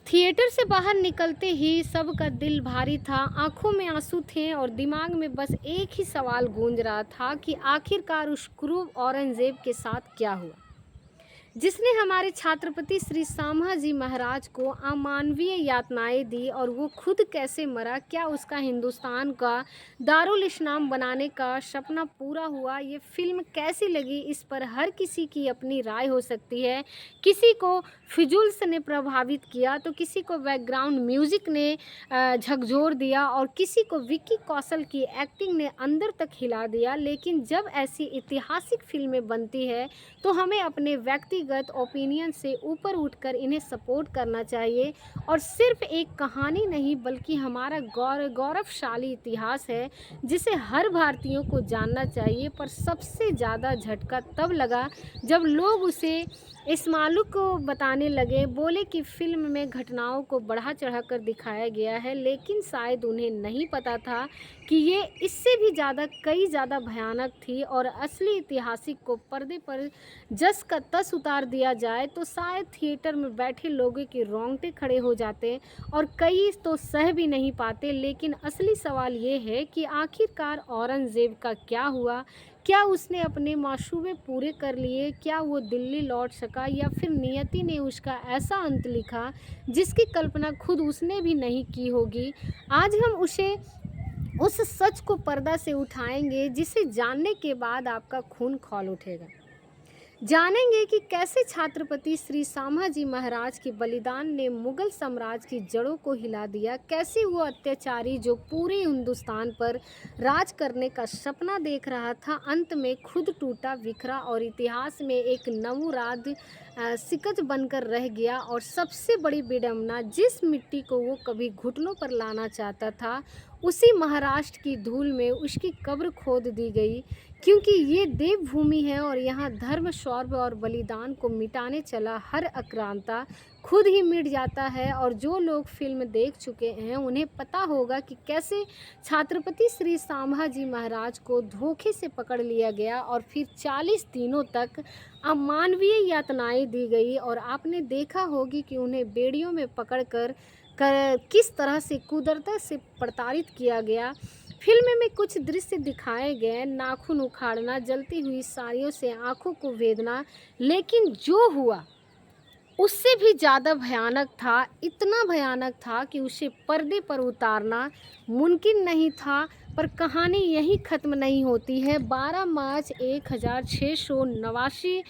Theatre से बाहर निकलते ही सबका दिल भारी था, आंखों में आंसू थे और दिमाग में बस एक ही सवाल गूंज रहा था कि आखिरकार उस क्रूर औरंगजेब के साथ क्या हुआ, जिसने हमारे छत्रपति श्री संभाजी महाराज को अमानवीय यातनाएं दी और वो खुद कैसे मरा। क्या उसका हिंदुस्तान का दारुल इस्लाम बनाने का सपना पूरा हुआ? ये फिल्म कैसी लगी, इस पर हर किसी की अपनी राय हो सकती है। किसी को फिजूल्स ने प्रभावित किया तो किसी को बैकग्राउंड म्यूजिक ने झकझोर दिया और किसी को विक्की कौशल की एक्टिंग ने अंदर तक हिला दिया। लेकिन जब ऐसी ऐतिहासिक फिल्में बनती है तो हमें अपने व्यक्तिगत ओपिनियन से ऊपर उठकर इन्हें सपोर्ट करना चाहिए। और सिर्फ एक कहानी नहीं बल्कि हमारा गौरवशाली इतिहास है जिसे हर भारतीयों को जानना चाहिए। पर सबसे ज़्यादा झटका तब लगा जब लोग उसे इस मालूम को बताने लगे, बोले कि फिल्म में घटनाओं को बढ़ा चढ़ाकर दिखाया गया है, लेकिन शायद उन्हें नहीं पता था कि ये इससे भी कई ज़्यादा भयानक थी। और असली ऐतिहासिक को पर्दे पर जस का तस उतार दिया जाए तो शायद थिएटर में बैठे लोगों के रोंगटे खड़े हो जाते और कई तो सह भी नहीं पाते। लेकिन असली सवाल ये है कि आखिरकार औरंगजेब का क्या हुआ? क्या उसने अपने मासूबे पूरे कर लिए? क्या वो दिल्ली लौट सका या फिर नियति ने उसका ऐसा अंत लिखा जिसकी कल्पना खुद उसने भी नहीं की होगी? आज हम उस सच को पर्दा से उठाएंगे जिसे जानने के बाद आपका खून खौल उठेगा। जानेंगे कि कैसे छत्रपति श्री संभाजी महाराज के बलिदान ने मुगल साम्राज्य की जड़ों को हिला दिया, कैसे वो अत्याचारी जो पूरे हिंदुस्तान पर राज करने का सपना देख रहा था अंत में खुद टूटा बिखरा और इतिहास में एक नवुराद सिकज बनकर रह गया। और सबसे बड़ी विडंबना, जिस मिट्टी को वो कभी घुटनों पर लाना चाहता था उसी महाराष्ट्र की धूल में उसकी कब्र खोद दी गई, क्योंकि ये देवभूमि है और यहाँ धर्म शौर्य और बलिदान को मिटाने चला हर आक्रांता खुद ही मिट जाता है। और जो लोग फिल्म देख चुके हैं उन्हें पता होगा कि कैसे छत्रपति श्री संभाजी महाराज को धोखे से पकड़ लिया गया और फिर 40 दिनों तक अमानवीय यातनाएं दी गई। और आपने देखा होगी कि उन्हें बेड़ियों में पकड़कर किस तरह से कुदरत से प्रताड़ित किया गया। फिल्म में कुछ दृश्य दिखाए गए, नाखून उखाड़ना, जलती हुई साड़ियों से आंखों को वेदना, लेकिन जो हुआ उससे भी ज़्यादा भयानक था। इतना भयानक था कि उसे पर्दे पर उतारना मुमकिन नहीं था। पर कहानी यहीं ख़त्म नहीं होती है। 12 मार्च 1689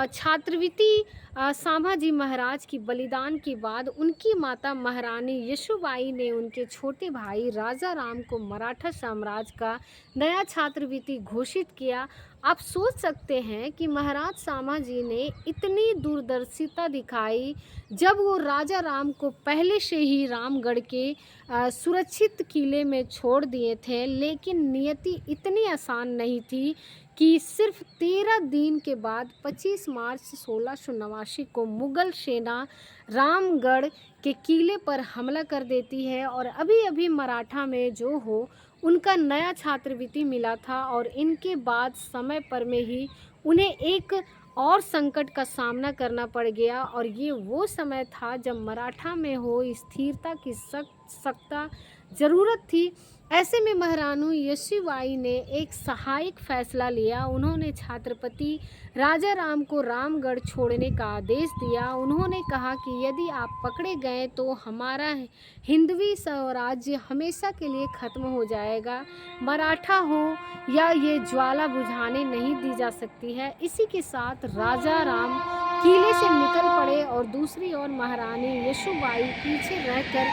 छात्रवृत्ति संभाजी महाराज की बलिदान के बाद उनकी माता महारानी यशोबाई ने उनके छोटे भाई राजा राम को मराठा साम्राज्य का नया छात्रवृत्ति घोषित किया। आप सोच सकते हैं कि महाराज संभाजी ने इतनी दूरदर्शिता दिखाई जब वो राजा राम को पहले से ही रामगढ़ के सुरक्षित किले में छोड़ दिए थे। लेकिन नियति इतनी आसान नहीं थी कि सिर्फ 13 दिन के बाद 25 मार्च 1689 को मुगल सेना रामगढ़ के किले पर हमला कर देती है और अभी अभी मराठा में जो हो उनका नया छात्रवृत्ति मिला था। और इनके बाद समय पर में ही उन्हें एक और संकट का सामना करना पड़ गया और ये वो समय था जब मराठा में हो स्थिरता की सख्त ज़रूरत थी। ऐसे में महारानी यशोबाई ने एक सहायक फैसला लिया। उन्होंने छत्रपति राजा राम को रामगढ़ छोड़ने का आदेश दिया। उन्होंने कहा कि यदि आप पकड़े गए तो हमारा हिंदवी स्वराज्य हमेशा के लिए ख़त्म हो जाएगा। मराठा हो या ये ज्वाला बुझाने नहीं दी जा सकती है। इसी के साथ राजा राम किले से निकल पड़े और दूसरी ओर महारानी यशोबाई पीछे रहकर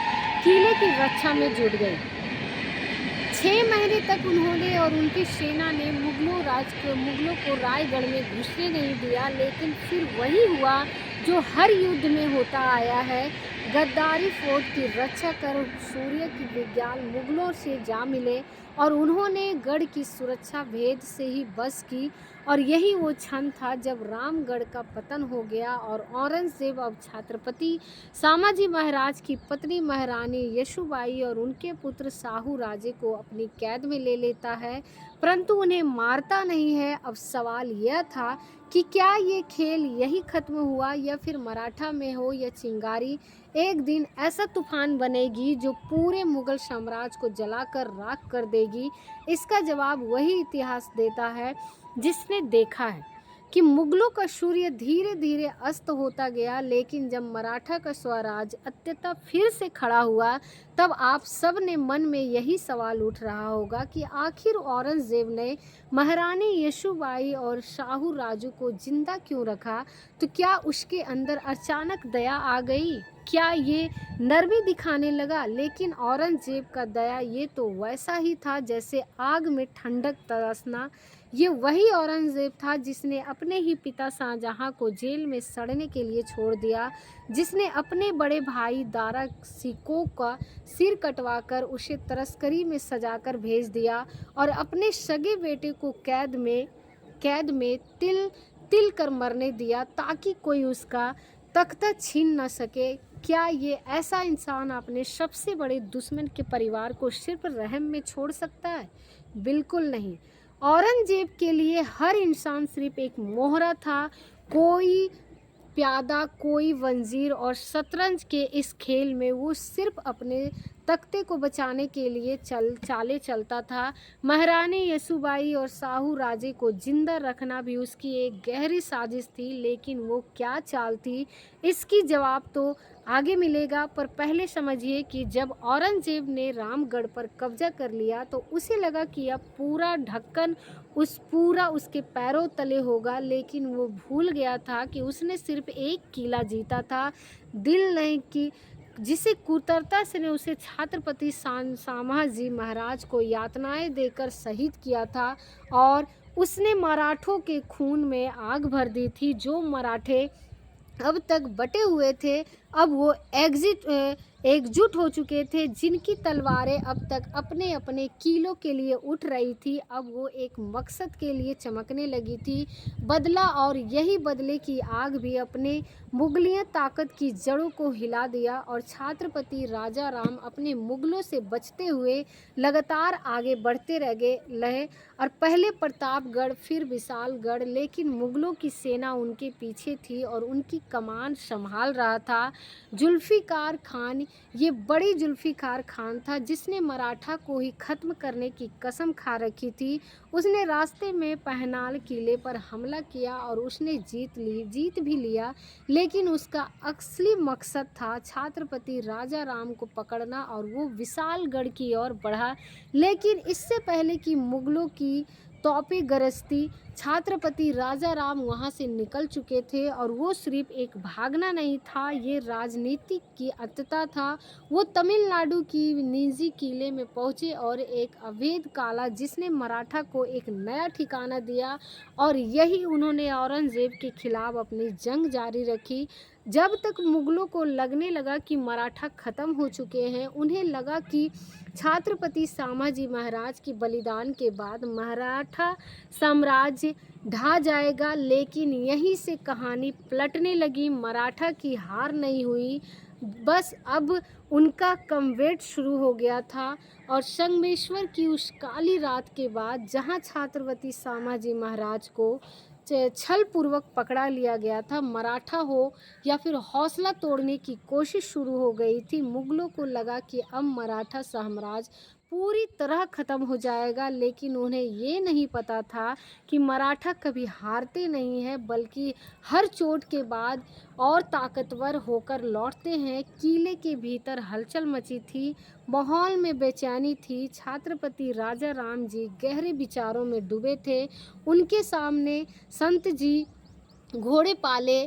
किले की रक्षा में जुट गई। 6 महीने तक उन्होंने और उनकी सेना ने मुगलों को रायगढ़ में घुसने नहीं दिया। लेकिन फिर वही हुआ जो हर युद्ध में होता आया है, गद्दारी फोर्ट की रक्षा कर सूर्य की विज्ञान मुगलों से जा मिले और उन्होंने गढ़ की सुरक्षा भेद से ही बस की और यही वो क्षण था जब रामगढ़ का पतन हो गया और औरंगजेब अब छत्रपति सामाजी महाराज की पत्नी महारानी यशोबाई और उनके पुत्र शाहू राजे को अपनी कैद में ले लेता है, परंतु उन्हें मारता नहीं है। अब सवाल यह था कि क्या ये खेल यही खत्म हुआ या फिर मराठा में हो या चिंगारी एक दिन ऐसा तूफान बनेगी जो पूरे मुगल साम्राज्य को जलाकर राख कर देगी। इसका जवाब वही इतिहास देता है जिसने देखा है कि मुगलों का सूर्य धीरे धीरे अस्त होता गया, लेकिन जब मराठा का स्वराज अत्यता फिर से खड़ा हुआ तब आप सब ने मन में यही सवाल उठ रहा होगा कि आखिर औरंगजेब ने महारानी यशोबाई और शाहू राजू को जिंदा क्यों रखा। तो क्या उसके अंदर अचानक दया आ गई, क्या ये नरमी दिखाने लगा। लेकिन औरंगजेब का दया ये तो वैसा ही था जैसे आग में ठंडक तरसना। ये वही औरंगजेब था जिसने अपने ही पिता शाहजहां को जेल में सड़ने के लिए छोड़ दिया, जिसने अपने बड़े भाई दारा सिकों का सिर कटवाकर उसे तस्करी में सजाकर भेज दिया और अपने सगे बेटे को कैद में तिल तिल कर मरने दिया ताकि कोई उसका तख्ता छीन न सके। क्या ये ऐसा इंसान अपने सबसे बड़े दुश्मन के परिवार को सिर्फ रहम में छोड़ सकता है? बिल्कुल नहीं। औरंगजेब के लिए हर इंसान सिर्फ एक मोहरा था, कोई प्यादा कोई वंजीर, और शतरंज के इस खेल में वो सिर्फ अपने तख्ते को बचाने के लिए चाले चलता था। महारानी यशोबाई और शाहू राजे को जिंदा रखना भी उसकी एक गहरी साजिश थी, लेकिन वो क्या चाल थी इसकी जवाब तो आगे मिलेगा। पर पहले समझिए कि जब औरंगजेब ने रामगढ़ पर कब्जा कर लिया तो उसे लगा कि अब पूरा ढक्कन उसके पैरों तले होगा, लेकिन वो भूल गया था कि उसने सिर्फ एक किला जीता था, दिल नहीं, कि जिसे कुतरता से ने उसे छत्रपति संभाजी महाराज को यातनाएं देकर शहीद किया था और उसने मराठों के खून में आग भर दी थी। जो मराठे अब तक बटे हुए थे अब वो एकजुट हो चुके थे, जिनकी तलवारें अब तक अपने अपने कीलों के लिए उठ रही थी, अब वो एक मकसद के लिए चमकने लगी थी, बदला। और यही बदले की आग भी अपने मुगलिया ताकत की जड़ों को हिला दिया और छत्रपति राजा राम अपने मुगलों से बचते हुए लगातार आगे बढ़ते रहे और पहले प्रतापगढ़ फिर विशालगढ़, लेकिन मुगलों की सेना उनके पीछे थी और उनकी कमान संभाल रहा था जुल्फिकार खान। ये बड़ी जुल्फिकार खान था जिसने मराठा को ही खत्म करने की कसम खा रखी थी। उसने रास्ते में पहनाल किले पर हमला किया और उसने जीत भी लिया, लेकिन उसका असली मकसद था छत्रपति राजा राम को पकड़ना और वो विशालगढ़ की ओर बढ़ा। लेकिन इससे पहले कि मुगलों की तोपें गरजती, छत्रपति राजा राम वहाँ से निकल चुके थे और वो सिर्फ एक भागना नहीं था, ये राजनीतिक की अंतता था। वो तमिलनाडु की निजी किले में पहुँचे और एक अवैध काला जिसने मराठा को एक नया ठिकाना दिया और यही उन्होंने औरंगजेब के खिलाफ अपनी जंग जारी रखी। जब तक मुगलों को लगने लगा कि मराठा खत्म हो चुके हैं, उन्हें लगा कि छत्रपति संभाजी महाराज की बलिदान के बाद मराठा साम्राज्य ढह जाएगा, लेकिन यहीं से कहानी पलटने लगी। मराठा की हार नहीं हुई, बस अब उनका कमवेट शुरू हो गया था। और संगमेश्वर की उस काली रात के बाद जहां छत्रपति संभाजी महाराज को छल पूर्वक पकड़ा लिया गया था, मराठा हो या फिर हौसला तोड़ने की कोशिश शुरू हो गई थी। मुगलों को लगा कि अब मराठा साम्राज्य पूरी तरह ख़त्म हो जाएगा, लेकिन उन्हें ये नहीं पता था कि मराठा कभी हारते नहीं हैं, बल्कि हर चोट के बाद और ताकतवर होकर लौटते हैं। किले के भीतर हलचल मची थी, माहौल में बेचैनी थी। छत्रपति राजा राम जी गहरे विचारों में डूबे थे। उनके सामने संत जी घोड़े पाले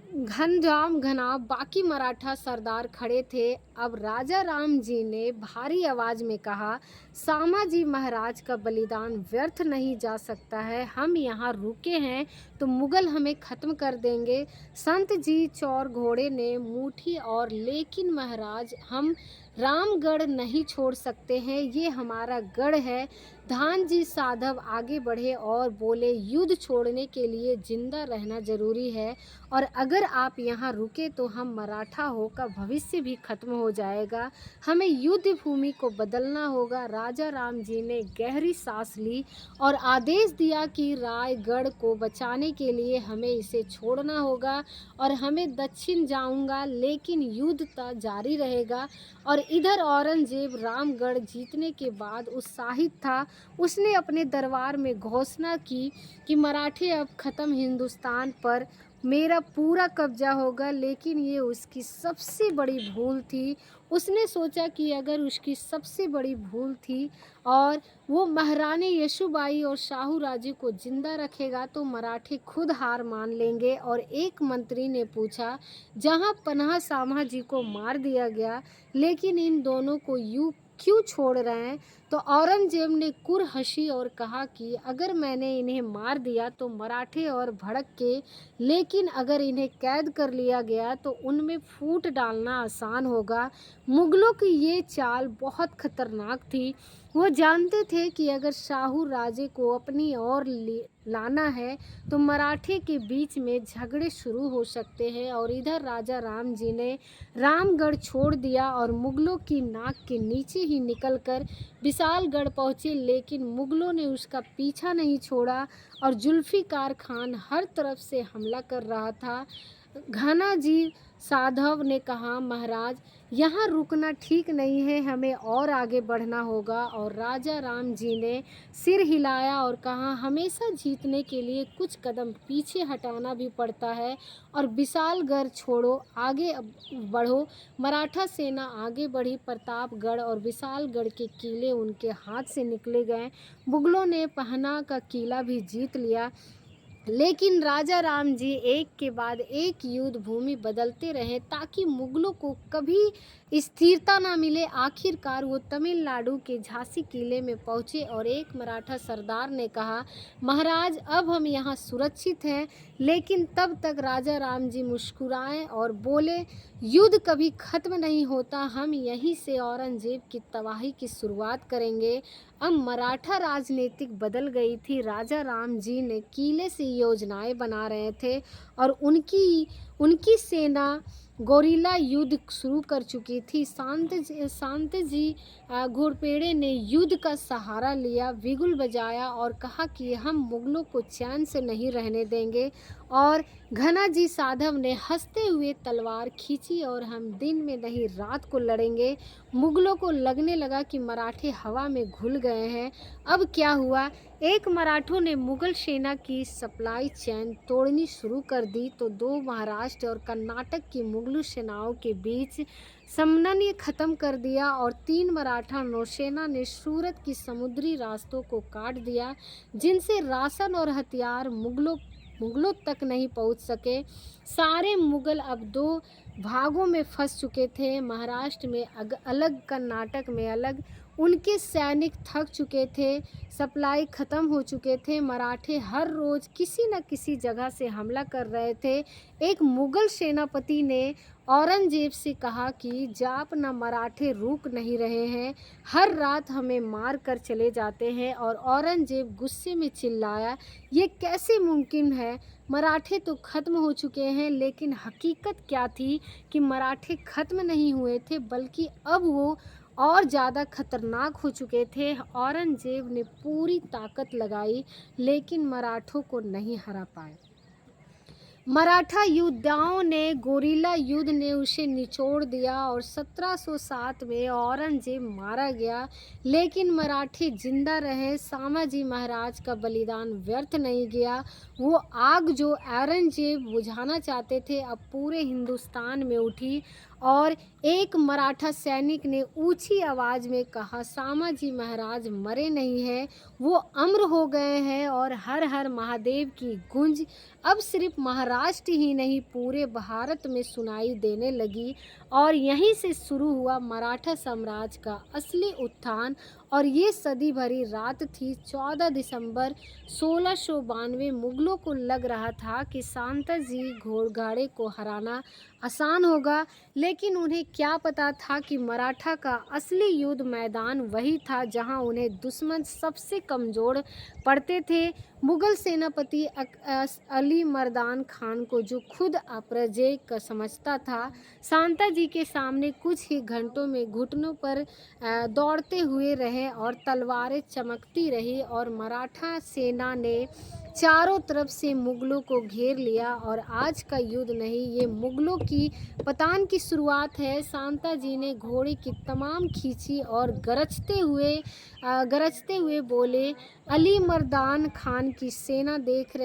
घनराम घना बाकी मराठा सरदार खड़े थे। अब राजा राम जी ने भारी आवाज में कहा, सामाजी महाराज का बलिदान व्यर्थ नहीं जा सकता है। हम यहाँ रुके हैं तो मुगल हमें खत्म कर देंगे। संत जी चौर घोड़े ने मुठी और, लेकिन महाराज हम रामगढ़ नहीं छोड़ सकते हैं, ये हमारा गढ़ है। धान जी साधव आगे बढ़े और बोले, युद्ध छोड़ने के लिए जिंदा रहना जरूरी है, और अगर आप यहाँ रुके तो हम मराठा होकर भविष्य भी खत्म हो जाएगा। हमें युद्ध भूमि को बदलना होगा। राजा राम जी ने गहरी सांस ली और आदेश दिया कि रायगढ़ को बचाने के लिए हमें इसे छोड़ना होगा और हमें दक्षिण जाऊंगा, लेकिन युद्ध जारी रहेगा। और इधर औरंगजेब रामगढ़ जीतने के बाद उत्साहित था। उसने अपने दरबार में घोषणा की कि मराठे अब खत्म, हिंदुस्तान पर मेरा पूरा कब्जा होगा। लेकिन ये उसकी सबसे बड़ी भूल थी। उसने सोचा कि अगर उसकी सबसे बड़ी भूल थी और वो महारानी यशोबाई और शाहू राजे को जिंदा रखेगा तो मराठे खुद हार मान लेंगे। और एक मंत्री ने पूछा, जहां पन्हा सामा जी को मार दिया गया, लेकिन इन दोनों को यूं क्यों छोड़ रहे हैं? तो औरंगजेब ने कुर हंसी और कहा कि अगर मैंने इन्हें मार दिया तो मराठे और भड़क के, लेकिन अगर इन्हें कैद कर लिया गया तो उनमें फूट डालना आसान होगा। मुगलों की ये चाल बहुत खतरनाक थी। वो जानते थे कि अगर शाहू राजे को अपनी ओर लाना है तो मराठे के बीच में झगड़े शुरू हो सकते हैं। और इधर राजा राम जी ने रामगढ़ छोड़ दिया और मुगलों की नाक के नीचे ही निकलकर विशालगढ़ पहुंचे, लेकिन मुगलों ने उसका पीछा नहीं छोड़ा और जुल्फिकार खान हर तरफ से हमला कर रहा था। घना जी साधव ने कहा, महाराज यहाँ रुकना ठीक नहीं है, हमें और आगे बढ़ना होगा। और राजा राम जी ने सिर हिलाया और कहा, हमेशा जीतने के लिए कुछ कदम पीछे हटाना भी पड़ता है, और विशालगढ़ छोड़ो, आगे बढ़ो। मराठा सेना आगे बढ़ी। प्रतापगढ़ और विशालगढ़ के किले उनके हाथ से निकले गए। मुगलों ने पहना का किला भी जीत लिया, लेकिन राजा राम जी एक के बाद एक युद्ध भूमि बदलते रहे ताकि मुगलों को कभी स्थिरता ना मिले। आखिरकार वो तमिलनाडु के झांसी किले में पहुंचे और एक मराठा सरदार ने कहा, महाराज अब हम यहाँ सुरक्षित हैं। लेकिन तब तक राजा राम जी मुस्कुराए और बोले, युद्ध कभी खत्म नहीं होता, हम यहीं से औरंगजेब की तबाही की शुरुआत करेंगे। अब मराठा राजनीतिक बदल गई थी। राजा राम जी ने किले से योजनाएं बना रहे थे और उनकी सेना गोरिल्ला युद्ध शुरू कर चुकी थी। शांत जी घोड़पेड़े ने युद्ध का सहारा लिया, बिगुल बजाया और कहा कि हम मुगलों को चैन से नहीं रहने देंगे। और घना जी साधव ने हंसते हुए तलवार खींची और हम दिन में नहीं रात को लड़ेंगे। मुगलों को लगने लगा कि मराठे हवा में घुल गए हैं। अब क्या हुआ, एक मराठों ने मुगल सेना की सप्लाई चेन तोड़नी शुरू कर दी तो दो महाराष्ट्र और कर्नाटक की मुगल सेनाओं के बीच समन्वय खत्म कर दिया और तीन मराठा नौसेना ने सूरत की समुद्री रास्तों को काट दिया, जिनसे राशन और हथियार मुगलों तक नहीं पहुंच सके। सारे मुगल अब दो भागों में फंस चुके थे, महाराष्ट्र में अलग, कर्नाटक में अलग। उनके सैनिक थक चुके थे, सप्लाई खत्म हो चुके थे। मराठे हर रोज किसी न किसी जगह से हमला कर रहे थे। एक मुगल सेनापति ने औरंगजेब से कहा कि जाप न मराठे रुक नहीं रहे हैं, हर रात हमें मार कर चले जाते हैं। और औरंगजेब गुस्से में चिल्लाया, ये कैसे मुमकिन है, मराठे तो खत्म हो चुके हैं। लेकिन हकीकत क्या थी कि मराठे खत्म नहीं हुए थे, बल्कि अब वो और ज़्यादा खतरनाक हो चुके थे। औरंगजेब ने पूरी ताकत लगाई लेकिन मराठों को नहीं हरा पाए। मराठा योद्धाओं ने गोरिल्ला युद्ध ने उसे निचोड़ दिया और 1707 में औरंगजेब मारा गया, लेकिन मराठे जिंदा रहे। सामाजी महाराज का बलिदान व्यर्थ नहीं गया। वो आग जो औरंगजेब बुझाना चाहते थे अब पूरे हिंदुस्तान में उठी और एक मराठा सैनिक ने ऊंची आवाज में कहा, सामाजी महाराज मरे नहीं हैं, वो अमर हो गए हैं। और हर हर महादेव की गूंज अब सिर्फ महाराष्ट्र ही नहीं पूरे भारत में सुनाई देने लगी। और यहीं से शुरू हुआ मराठा साम्राज्य का असली उत्थान। और ये सदी भरी रात थी 14 दिसंबर 1692। मुगलों को लग रहा था कि सांताजी घोड़गाड़े को हराना आसान होगा, लेकिन उन्हें क्या पता था कि मराठा का असली युद्ध मैदान वही था जहां उन्हें दुश्मन सबसे कमज़ोर पड़ते थे। मुगल सेनापति अली मर्दान खान को, जो खुद अपराजय का समझता था, सांताजी के सामने कुछ ही घंटों में घुटनों पर दौड़ते हुए रहे और तलवारें चमकती रही। और मराठा सेना ने चारों तरफ से मुगलों को घेर लिया। और आज का युद्ध नहीं, ये मुगलों की पतन की शुरुआत है। सांताजी ने घोड़े की तमाम खींची और गरजते हुए बोले, अली मर्दान खान की सेना देख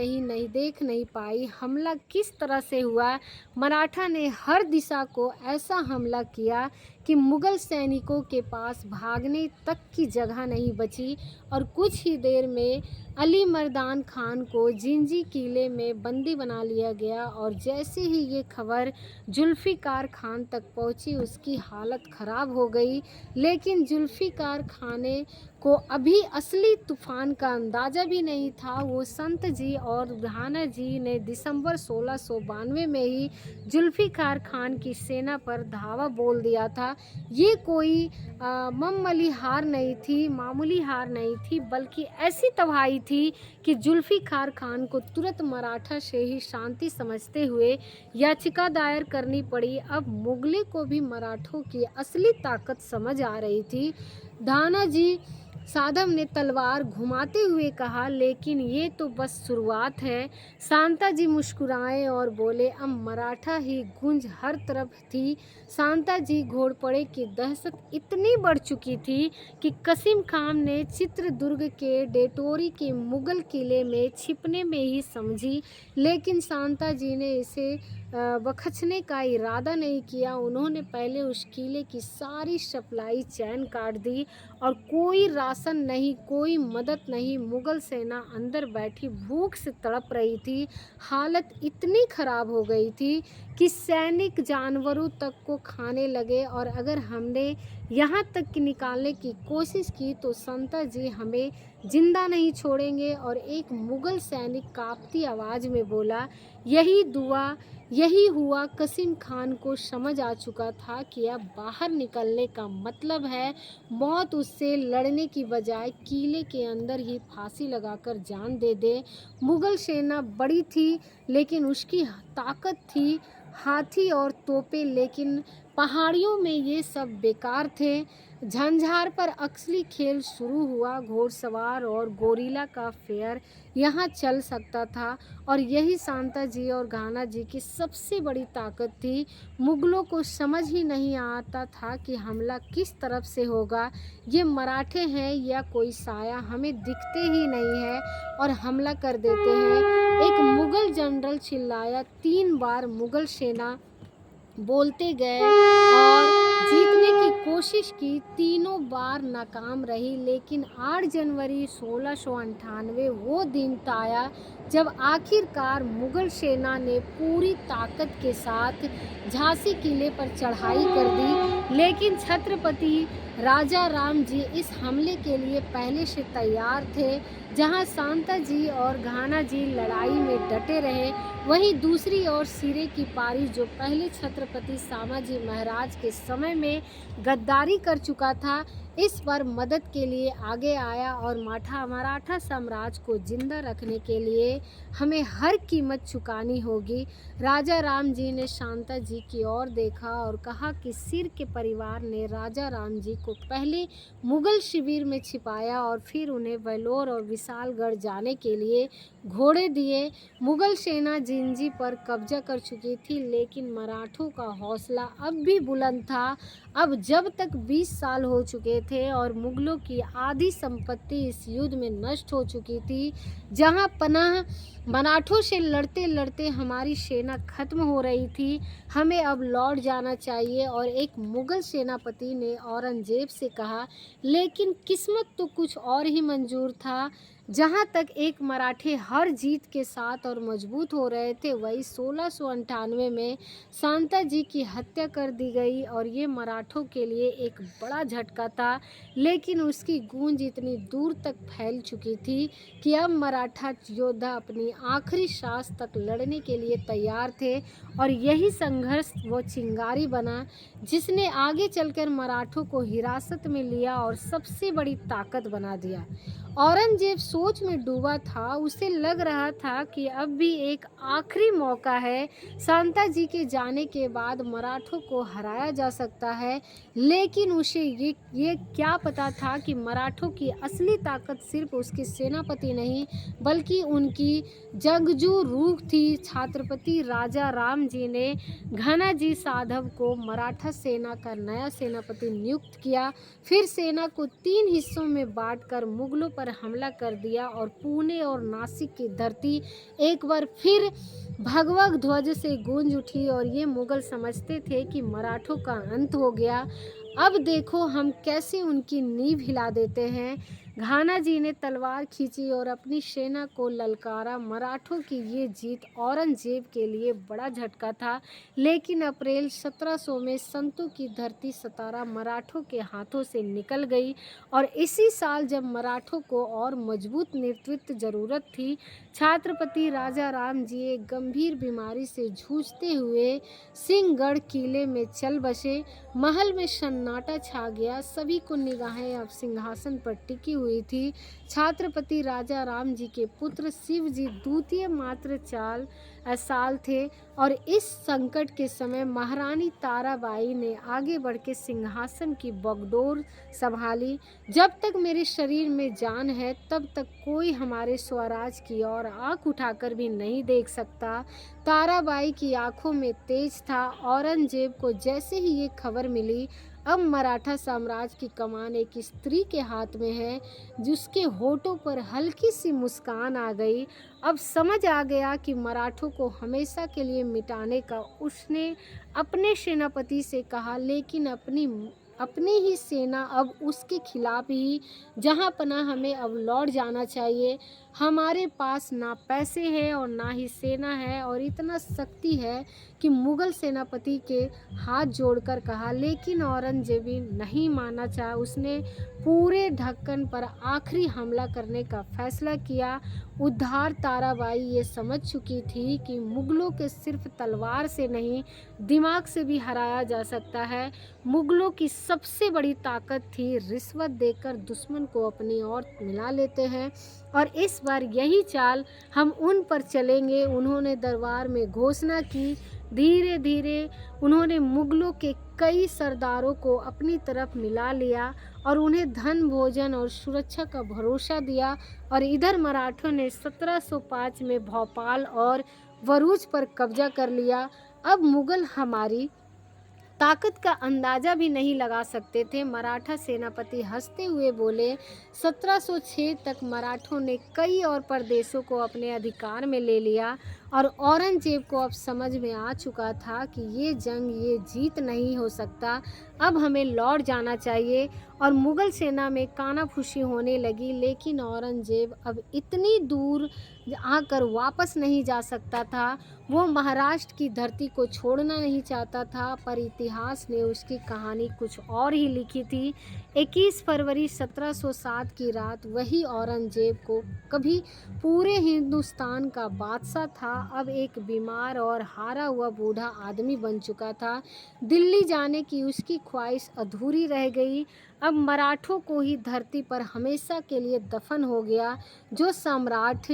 नहीं पाई। हमला किस तरह से हुआ? मराठा ने हर दिशा को ऐसा हमला किया कि मुगल सैनिकों के पास भागने तक की जगह नहीं बची। और कुछ ही देर में अली मर्दान खान को जिंजी किले में बंदी बना लिया गया। और जैसे ही ये खबर जुल्फ़िकार खान तक पहुंची, उसकी हालत ख़राब हो गई। लेकिन जुल्फ़िकार खाने को अभी असली तूफान का अंदाज़ा भी नहीं था। वो संत जी और घाना जी ने दिसंबर 1692 में ही जुल्फ़िकार खान की सेना पर धावा बोल दिया था। ये कोई मामूली हार नहीं थी, बल्कि ऐसी तबाही थी कि जुल्फ़िकार खान को तुरंत मराठा से ही शांति समझते हुए याचिका दायर करनी पड़ी। अब मुगलों को भी मराठों की असली ताकत समझ आ रही थी। धानाजी साधव ने तलवार घुमाते हुए कहा, लेकिन ये तो बस शुरुआत है। सांताजी मुस्कुराए और बोले, अब मराठा ही गूंज हर तरफ थी। सांताजी घोड़पड़े की दहशत इतनी बढ़ चुकी थी कि कसीम खान ने चित्रदुर्ग के डेटोरी के मुगल किले में छिपने में ही समझी। लेकिन सांताजी ने इसे बख्शने का इरादा नहीं किया। उन्होंने पहले उस किले की सारी सप्लाई चैन काट दी और कोई राशन नहीं, कोई मदद नहीं। मुगल सेना अंदर बैठी भूख से तड़प रही थी। हालत इतनी खराब हो गई थी कि सैनिक जानवरों तक को खाने लगे। और अगर हमने यहाँ तक कि निकालने की कोशिश की तो संताजी हमें जिंदा नहीं छोड़ेंगे। और एक मुगल सैनिक कांपती आवाज़ में बोला, यही हुआ। कसीम खान को समझ आ चुका था कि अब बाहर निकलने का मतलब है मौत। उससे लड़ने की बजाय किले के अंदर ही फांसी लगाकर जान दे दे। मुगल सेना बड़ी थी, लेकिन उसकी ताकत थी हाथी और तोपें, लेकिन पहाड़ियों में ये सब बेकार थे। झंझार पर असली खेल शुरू हुआ। घोड़सवार और गोरिल्ला का फेयर यहाँ चल सकता था। और यही सांताजी और घाना जी की सबसे बड़ी ताकत थी। मुगलों को समझ ही नहीं आता था कि हमला किस तरफ से होगा। ये मराठे हैं या कोई साया, हमें दिखते ही नहीं है और हमला कर देते हैं। एक मुगल जनरल चिल्लाया। 3 बार मुगल सेना बोलते गए और जीतने की कोशिश की, तीनों बार नाकाम रही। लेकिन 8 जनवरी 1698 वो दिन आया जब आखिरकार मुगल सेना ने पूरी ताकत के साथ झांसी किले पर चढ़ाई कर दी। लेकिन छत्रपति राजा राम जी इस हमले के लिए पहले से तैयार थे। जहां सांताजी और घाना जी लड़ाई में डटे रहे, वहीं दूसरी ओर सिरे की पारी, जो पहले छत्रपति संभाजी महाराज के समय में गद्दारी कर चुका था, इस पर मदद के लिए आगे आया। और मराठा साम्राज्य को जिंदा रखने के लिए हमें हर कीमत चुकानी होगी। राजा राम जी ने शांता जी की ओर देखा और कहा कि सिर के परिवार ने राजा राम जी को पहले मुगल शिविर में छिपाया और फिर उन्हें वेलोर और विशालगढ़ जाने के लिए घोड़े दिए। मुगल सेना जिंजी पर कब्जा कर चुकी थी, लेकिन मराठों का हौसला अब भी बुलंद था। अब जब तक 20 साल हो चुके थे और मुगलों की आधी संपत्ति इस युद्ध में नष्ट हो चुकी थी, जहां पनाह मराठों से लड़ते लड़ते हमारी सेना खत्म हो रही थी, हमें अब लौट जाना चाहिए। और एक मुगल सेनापति ने औरंगजेब से कहा, लेकिन किस्मत तो कुछ और ही मंजूर था। जहाँ तक एक मराठे हर जीत के साथ और मजबूत हो रहे थे, वही 1698 में शांता जी की हत्या कर दी गई, और ये मराठों के लिए एक बड़ा झटका था। लेकिन उसकी गूंज इतनी दूर तक फैल चुकी थी कि अब मराठा योद्धा अपनी आखिरी सांस तक लड़ने के लिए तैयार थे, और यही संघर्ष वो चिंगारी बना जिसने आगे चलकर मराठों को हिरासत में लिया और सबसे बड़ी ताकत बना दिया। औरंगजेब सोच में डूबा था। उसे लग रहा था कि अब भी एक आखिरी मौका है। शांता जी के जाने के बाद मराठों को हराया जा सकता है, लेकिन उसे ये क्या पता था कि मराठों की असली ताकत सिर्फ उसके सेनापति नहीं, बल्कि उनकी जंगजू रूह थी। छत्रपति राजा राम जी ने घनाजी साधव को मराठा सेना का नया सेनापति नियुक्त किया। फिर सेना को 3 हिस्सों में बांटकर मुगलों पर हमला कर दिया, और पुणे और नासिक की धरती एक बार फिर भगवा ध्वज से गूंज उठी, और ये मुगल समझते थे कि मराठों का अंत हो गया। अब देखो हम कैसे उनकी नींव हिला देते हैं। घाना जी ने तलवार खींची और अपनी सेना को ललकारा। मराठों की ये जीत औरंगजेब के लिए बड़ा झटका था, लेकिन अप्रैल 1700 में संतों की धरती सतारा मराठों के हाथों से निकल गई। और इसी साल जब मराठों को और मजबूत नेतृत्व जरूरत थी, छत्रपति राजा राम जी एक गंभीर बीमारी से जूझते हुए सिंहगढ़ किले में चल बसे। महल में सन्नाटा छा गया। सभी को निगाहें अब सिंहासन पर टिकी हुई थी। छत्रपति राजा राम जी के पुत्र शिव जी द्वितीय मात्र साल थे, और इस संकट के समय महारानी ताराबाई ने आगे बढ़ के सिंहासन की बागडोर संभाली। जब तक मेरे शरीर में जान है, तब तक कोई हमारे स्वराज की ओर आंख उठाकर भी नहीं देख सकता। ताराबाई की आंखों में तेज था। औरंगजेब को जैसे ही ये खबर मिली, अब मराठा साम्राज्य की कमान एक स्त्री के हाथ में है, जिसके होठों पर हल्की सी मुस्कान आ गई। अब समझ आ गया कि मराठों को हमेशा के लिए मिटाने का उसने अपने सेनापति से कहा, लेकिन अपनी ही सेना अब उसके खिलाफ ही जहां पना। हमें अब लौट जाना चाहिए। हमारे पास ना पैसे हैं और ना ही सेना है, और इतना शक्ति है कि मुगल सेनापति के हाथ जोड़कर कहा, लेकिन औरंगजेब नहीं माना। चाहा उसने पूरे ढक्कन पर आखिरी हमला करने का फैसला किया। उद्धार ताराबाई ये समझ चुकी थी कि मुगलों के सिर्फ तलवार से नहीं, दिमाग से भी हराया जा सकता है। मुगलों की सबसे बड़ी ताकत थी रिश्वत देकर दुश्मन को अपनी ओर मिला लेते हैं, और इस बार यही चाल हम उन पर चलेंगे। उन्होंने दरबार में घोषणा की। धीरे धीरे उन्होंने मुगलों के कई सरदारों को अपनी तरफ मिला लिया और उन्हें धन, भोजन और सुरक्षा का भरोसा दिया। और इधर मराठों ने 1705 में भोपाल और भरूच पर कब्जा कर लिया। अब मुगल हमारी ताकत का अंदाजा भी नहीं लगा सकते थे। मराठा सेनापति हंसते हुए बोले, 1706 तक मराठों ने कई और प्रदेशों को अपने अधिकार में ले लिया, और औरंगजेब को अब समझ में आ चुका था कि ये जंग, ये जीत नहीं हो सकता। अब हमें लौट जाना चाहिए। और मुगल सेना में कानाफूसी होने लगी, लेकिन औरंगजेब अब इतनी दूर आकर वापस नहीं जा सकता था। वो महाराष्ट्र की धरती को छोड़ना नहीं चाहता था, पर इतिहास ने उसकी कहानी कुछ और ही लिखी थी। 21 फरवरी 1707 की रात वही औरंगजेब को कभी पूरे हिंदुस्तान का बादशाह था, अब एक बीमार और हारा हुआ बूढ़ा आदमी बन चुका था। दिल्ली जाने की उसकी ख्वाहिश अधूरी रह गई। अब मराठों को ही धरती पर हमेशा के लिए दफन हो गया। जो सम्राट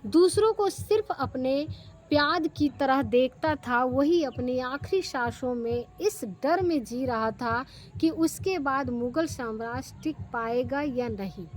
दूसरों को सिर्फ अपने प्याद की तरह देखता था, वही अपनी आखिरी सांसों में इस डर में जी रहा था कि उसके बाद मुगल साम्राज्य टिक पाएगा या नहीं।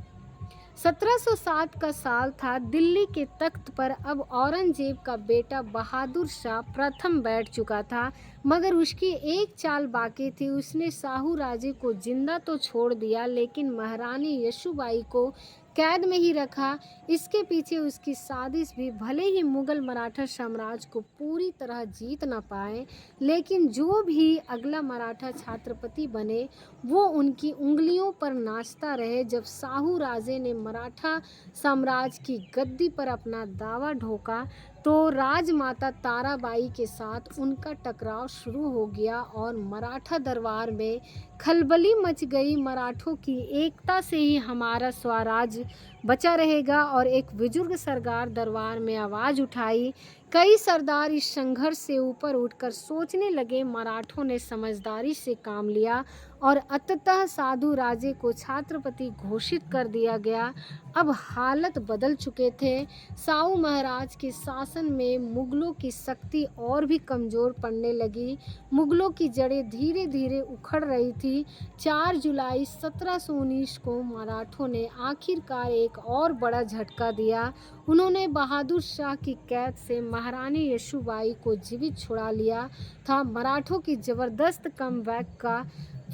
1707 का साल था। दिल्ली के तख्त पर अब औरंगजेब का बेटा बहादुर शाह प्रथम बैठ चुका था, मगर उसकी एक चाल बाकी थी। उसने शाहू राजे को जिंदा तो छोड़ दिया, लेकिन महारानी यशोबाई को कैद में ही रखा। इसके पीछे उसकी साजिश भी, भले ही मुगल मराठा साम्राज्य को पूरी तरह जीत न पाए, लेकिन जो भी अगला मराठा छत्रपति बने वो उनकी उंगलियों पर नाचता रहे। जब शाहू राजे ने मराठा साम्राज्य की गद्दी पर अपना दावा ठोका तो राजमाता ताराबाई के साथ उनका टकराव शुरू हो गया और मराठा दरबार में खलबली मच गई। मराठों की एकता से ही हमारा स्वराज्य बचा रहेगा, और एक बुजुर्ग सरदार दरबार में आवाज़ उठाई। कई सरदार इस संघर्ष से ऊपर उठकर सोचने लगे। मराठों ने समझदारी से काम लिया और अंततः साधु राजे को छत्रपति घोषित कर दिया गया। अब हालत बदल चुके थे। साहू महाराज के शासन में मुगलों की शक्ति और भी कमज़ोर पड़ने लगी। मुगलों की जड़ें धीरे धीरे उखड़ रही थी। 4 जुलाई 1719 को मराठों ने आखिरकार एक और बड़ा झटका दिया। उन्होंने बहादुर शाह की कैद से महारानी यशोबाई को जीवित छुड़ा लिया था। मराठों की ज़बरदस्त कमबैक का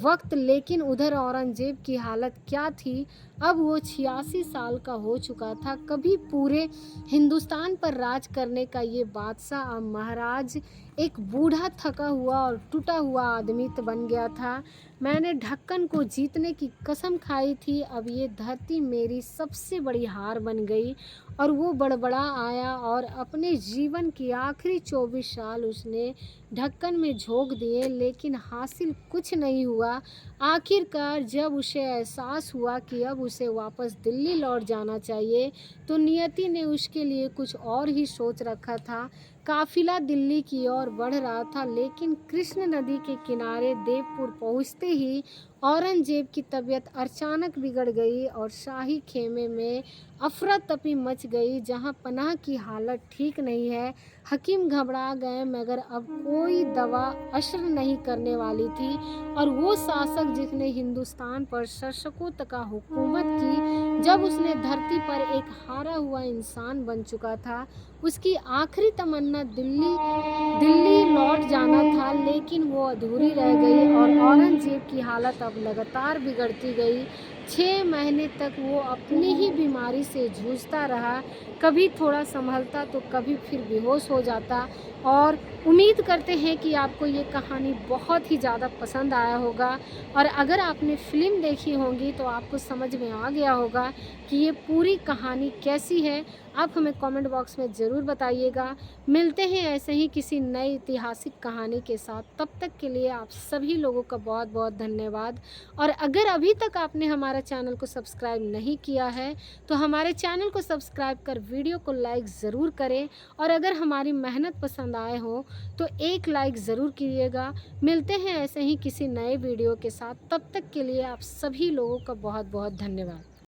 वक्त। लेकिन उधर औरंगजेब की हालत क्या थी? अब वो 86 साल का हो चुका था। कभी पूरे हिंदुस्तान पर राज करने का ये बादशाह अब महाराज एक बूढ़ा, थका हुआ और टूटा हुआ आदमी बन गया था। मैंने ढक्कन को जीतने की कसम खाई थी, अब ये धरती मेरी सबसे बड़ी हार बन गई। और वो बड़बड़ा आया और अपने जीवन की आखिरी 24 साल उसने ढक्कन में झोंक दिए, लेकिन हासिल कुछ नहीं हुआ। आखिरकार जब उसे एहसास हुआ कि अब उसे वापस दिल्ली लौट जाना चाहिए, तो नियति ने उसके लिए कुछ और ही सोच रखा था। काफिला दिल्ली की ओर बढ़ रहा था, लेकिन कृष्ण नदी के किनारे देवपुर पहुंचते ही औरंगजेब की तबीयत अचानक बिगड़ गई और शाही खेमे में अफरा तफरी मच गई। जहां पनाह की हालत ठीक नहीं है। हकीम घबरा गए, मगर अब कोई दवा असर नहीं करने वाली थी। और वो शासक जिसने हिंदुस्तान पर शासकों तक हुकूमत की, जब उसने धरती पर एक हारा हुआ इंसान बन चुका था। उसकी आखिरी तमन्ना दिल्ली दिल्ली लौट जाना था, लेकिन वो अधूरी रह गई और औरंगजेब की हालत अब लगातार बिगड़ती गई। 6 महीने तक वो अपनी ही बीमारी से जूझता रहा। कभी थोड़ा संभलता तो कभी फिर बेहोश हो जाता। और उम्मीद करते हैं कि आपको ये कहानी बहुत ही ज़्यादा पसंद आया होगा, और अगर आपने फिल्म देखी होगी तो आपको समझ में आ गया होगा कि ये पूरी कहानी कैसी है। आप हमें कमेंट बॉक्स में ज़रूर बताइएगा। मिलते हैं ऐसे ही किसी नई ऐतिहासिक कहानी के साथ। तब तक के लिए आप सभी लोगों का बहुत बहुत धन्यवाद। और अगर अभी तक आपने हमारा चैनल को सब्सक्राइब नहीं किया है तो हमारे चैनल को सब्सक्राइब कर वीडियो को लाइक ज़रूर करें, और अगर हमारी मेहनत पसंद आए हो तो एक लाइक ज़रूर कीजिएगा। मिलते हैं ऐसे ही किसी नए वीडियो के साथ। तब तक के लिए आप सभी लोगों का बहुत बहुत धन्यवाद।